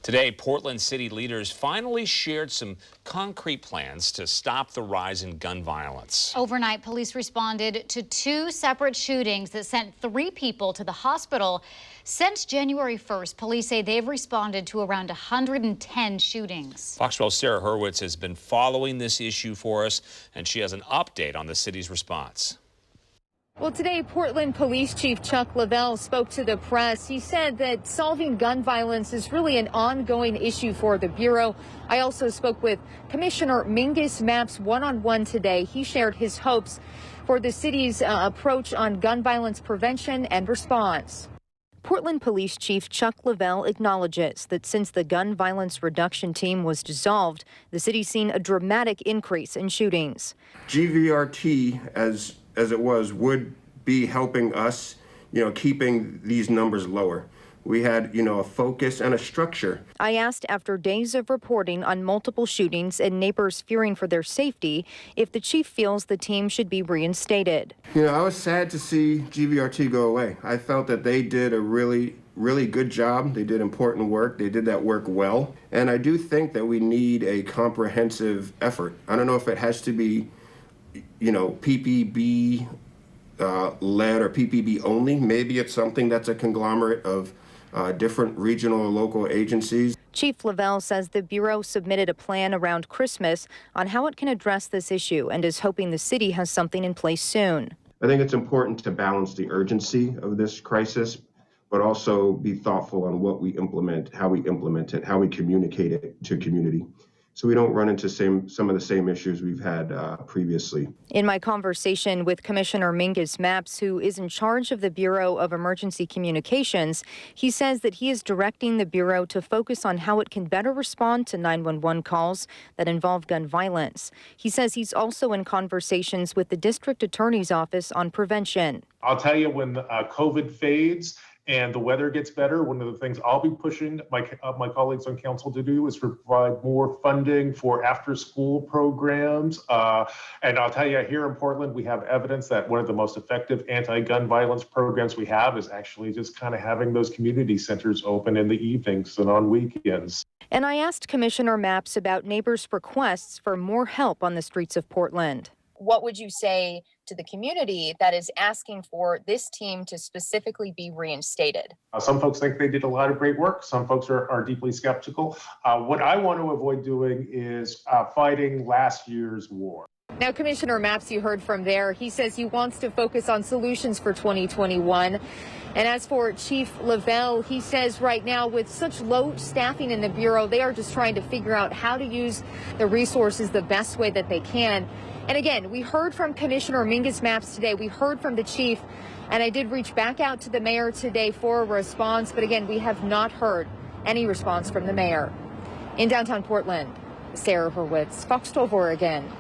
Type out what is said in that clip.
Today, Portland city leaders finally shared some concrete plans to stop the rise in gun violence. Overnight, police responded to 2 separate shootings that sent 3 people to the hospital. Since January 1st, police say they've responded to around 110 shootings. Fox 12's Sarah Hurwitz has been following this issue for us, and she has an update on the city's response. Well, today, Portland Police Chief Chuck Lavelle spoke to the press. He said that solving gun violence is really an ongoing issue for the Bureau. I also spoke with Commissioner Mingus Mapps one-on-one today. He shared his hopes for the city's approach on gun violence prevention and response. Portland Police Chief Chuck Lavelle acknowledges that since the gun violence reduction team was dissolved, the city's seen a dramatic increase in shootings. GVRT, as it was, would be helping us, keeping these numbers lower. We had, a focus and a structure. I asked after days of reporting on multiple shootings and neighbors fearing for their safety if the chief feels the team should be reinstated. I was sad to see GVRT go away. I felt that they did a really good job. They did important work. They did that work well. And I do think that we need a comprehensive effort. I don't know if it has to be PPB led or PPB only. Maybe it's something that's a conglomerate of different regional or local agencies. Chief Lavelle says the Bureau submitted a plan around Christmas on how it can address this issue and is hoping the city has something in place soon. I think it's important to balance the urgency of this crisis, but also be thoughtful on what we implement, how we implement it, how we communicate it to community, so we don't run into some of the same issues we've had previously. In my conversation with Commissioner Mingus Mapps, who is in charge of the Bureau of Emergency Communications, he says that he is directing the Bureau to focus on how it can better respond to 911 calls that involve gun violence. He says he's also in conversations with the District Attorney's Office on prevention. I'll tell you, when COVID fades and the weather gets better, one of the things I'll be pushing my colleagues on council to do is provide more funding for after-school programs. And I'll tell you, here in Portland, we have evidence that one of the most effective anti-gun violence programs we have is actually just kind of having those community centers open in the evenings and on weekends. And I asked Commissioner Mapps about neighbors' requests for more help on the streets of Portland. What would you say to the community that is asking for this team to specifically be reinstated? Some folks think they did a lot of great work. Some folks are deeply skeptical. What I want to avoid doing is fighting last year's war. Now, Commissioner Mapps, you heard from there. He says he wants to focus on solutions for 2021. And as for Chief Lavelle, he says right now with such low staffing in the Bureau, they are just trying to figure out how to use the resources the best way that they can. And again, we heard from Commissioner Mingus Mapps today. We heard from the chief, and I did reach back out to the mayor today for a response. But again, we have not heard any response from the mayor. In downtown Portland, Sarah Hurwitz, Fox 12 Oregon.